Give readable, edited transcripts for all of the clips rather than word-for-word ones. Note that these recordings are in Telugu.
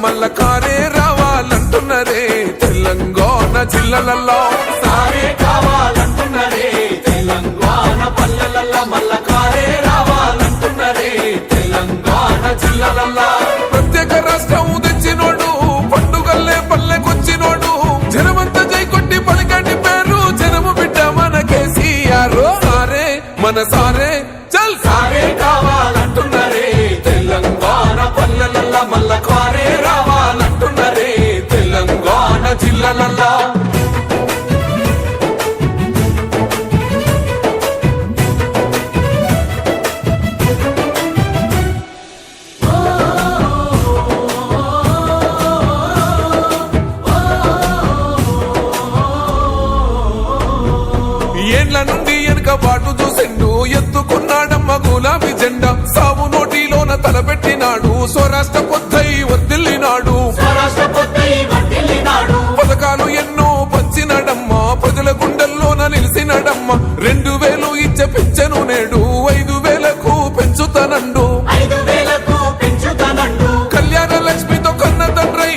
మల్ల కారే రావాలంటున్నరే తెలంగాణ జిల్లలలో సారే కావాలంటున్నరే తెలంగాణ పల్లెలల్లో మల్ల కారే రావాలంటున్నరే తెలంగాణ జిల్లలలో ప్రత్యేక రాష్ట్రం తెచ్చినోడు పండుగల్లే పల్లెకొచ్చినోడు జనమంతా జై కొట్టి పలికండి పేరు జనము బిడ్డ మన కేసీఆర్ సారే మన సారే చల్ సారే కావాలంటున్నరే తెలంగాణ పల్లెలల్లో మల్ల కారే రావాలంటున్నరే తెలంగాణ జిల్లలలో ఏండ్ల నుండి వెనక బాటు చూసిండు ఎత్తుకున్నాడమ్మ గులాబీ జెండా సాగు నోటిలోన తలపెట్టినాడు స్వరాష్ట్ర పొద్దై వర్దిల్లినాడు పథకాలు ఎన్నో పంచినాడమ్మ ప్రజల గుండెల్లోన నిలిచినాడమ్మ 2000 ఇచ్చే పింఛను నేడు 5000కు పెంచుతానండు కళ్యాణ లక్ష్మితో కన్న తండ్రై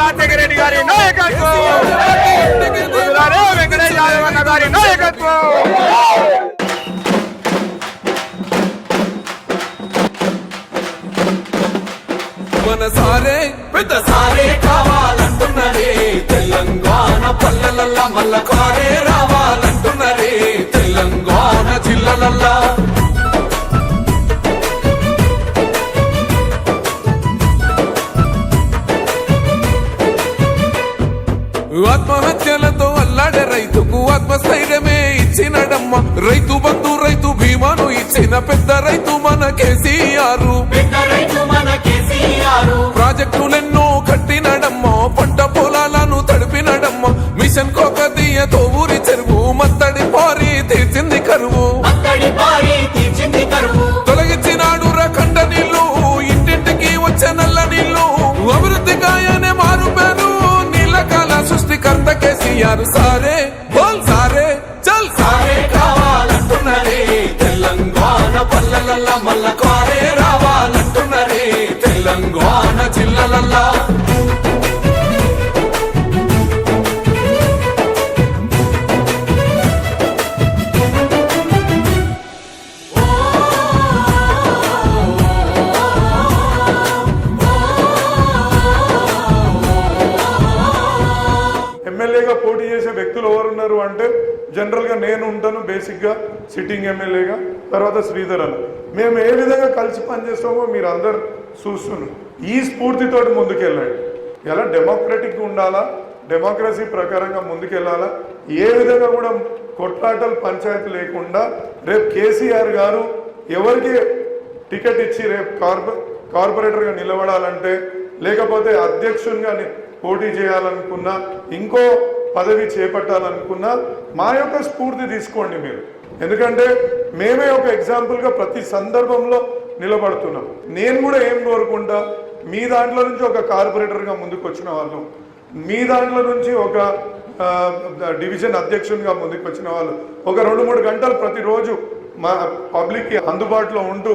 రాజశేఖరరెడ్డి గారి నాయకత్వం వెంకటేష్ యాదవ్ గారి నాయకత్వం మన సారే పెద్ద సారే కావాలంటున్నరే తెలంగాణ పల్లెలల్లో మల్ల కారే రావాలంటున్నరే తెలంగాణ జిల్లలల్లో ఆత్మహత్యలతో అల్లాడే రైతుకు ఆత్మస్థైర్యమే ఇచ్చినడమ్మ రైతు బంధు రైతు బీమాను ఇచ్చిన పెద్ద రైతు మన కేసీఆర్ ప్రాజెక్టులెన్నో కట్టినడమ్మ పంట పొలాలను తడిపినడమ్మ మిషన్ కోకతీయతో ఊరి చెరువు మత్తడి పారి తీర్చింది కరువు తొలగించినాడు రకండ నీళ్లు ఇంటింటికి వచ్చే నల్ల నీళ్లు అభివృద్ధి గాయనే మారు పేరు నీలకాల సృష్టికర్త కేసీఆర్ సారే బోల్ సారే చల్ సారే కావాలంటున్నరే తెలంగాణ పల్లెలల్లో మల్ల కారే రావాలంటున్నరే తెలంగాణ జిల్లలల్లో ఎమ్మెల్యేగా పోటీ చేసే వ్యక్తులు ఎవరున్నారు అంటే జనరల్గా నేను ఉంటాను బేసిక్గా సిట్టింగ్ ఎమ్మెల్యేగా, తర్వాత శ్రీధర్ అన్న. మేము ఏ విధంగా కలిసి పనిచేస్తామో మీరు అందరు చూస్తున్నారు. ఈ స్ఫూర్తితో ముందుకెళ్ళండి. ఎలా డెమోక్రటిక్గా ఉండాలా, డెమోక్రసీ ప్రకారంగా ముందుకెళ్ళాలా, ఏ విధంగా కూడా కొట్లాటలు పంచాయతీ లేకుండా రేపు కేసీఆర్ గారు ఎవరికి టికెట్ ఇచ్చి రేపు కార్పొరేటర్గా నిలబడాలంటే లేకపోతే అధ్యక్షునిగా పోటీ చేయాలనుకున్నా ఇంకో పదవి చేపట్టాలనుకున్నా మా యొక్క స్ఫూర్తి తీసుకోండి మీరు. ఎందుకంటే మేమే ఒక ఎగ్జాంపుల్గా ప్రతి సందర్భంలో నిలబడుతున్నాం. నేను కూడా ఏం కోరుకుంటా, మీ దాంట్లో నుంచి ఒక కార్పొరేటర్గా ముందుకు వచ్చిన వాళ్ళు, మీ దాంట్లో నుంచి ఒక డివిజన్ అధ్యక్షునిగా ముందుకు వచ్చిన వాళ్ళు ఒక 2-3 గంటలు ప్రతిరోజు మా పబ్లిక్కి అందుబాటులో ఉంటూ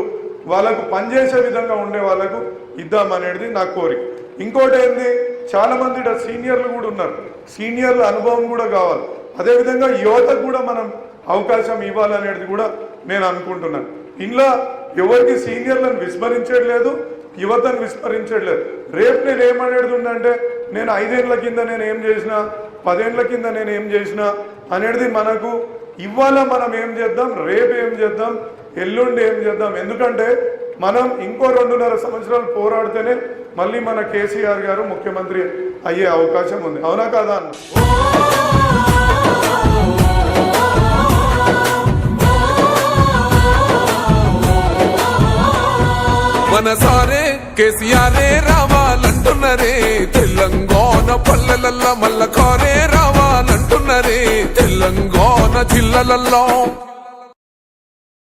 వాళ్ళకు పనిచేసే విధంగా ఉండే వాళ్ళకు ఇద్దామనేది నా కోరిక. ఇంకోటి ఏంది, చాలామంది సీనియర్లు కూడా ఉన్నారు, సీనియర్ల అనుభవం కూడా కావాలి. అదేవిధంగా యువతకు కూడా మనం అవకాశం ఇవ్వాలనేది కూడా నేను అనుకుంటున్నాను. ఇంట్లో ఎవరికి సీనియర్లను విస్మరించట్లేదు, యువతను విస్మరించట్లేదు. రేపు నేను ఏమనేది ఉందంటే నేను 5 ఏళ్ల కింద నేను ఏం చేసినా, 10 ఏళ్ల కింద నేను ఏం చేసినా అనేది మనకు ఇవాళ మనం ఏం చేద్దాం, రేపు ఏం చేద్దాం, ఎల్లుండి ఏం చేద్దాం. ఎందుకంటే మనం ఇంకో 2.5 సంవత్సరాలు పోరాడితేనే మళ్ళీ మన కేసీఆర్ గారు ముఖ్యమంత్రి అయ్యే అవకాశం ఉంది. అవునా కాదా అన్న? మన సారే కేసీఆరే రావాలంటున్నరే తెలంగాణ పల్లెలల్లో మల్ల కారే రావాలంటున్నరే తెలంగాణ జిల్లలలో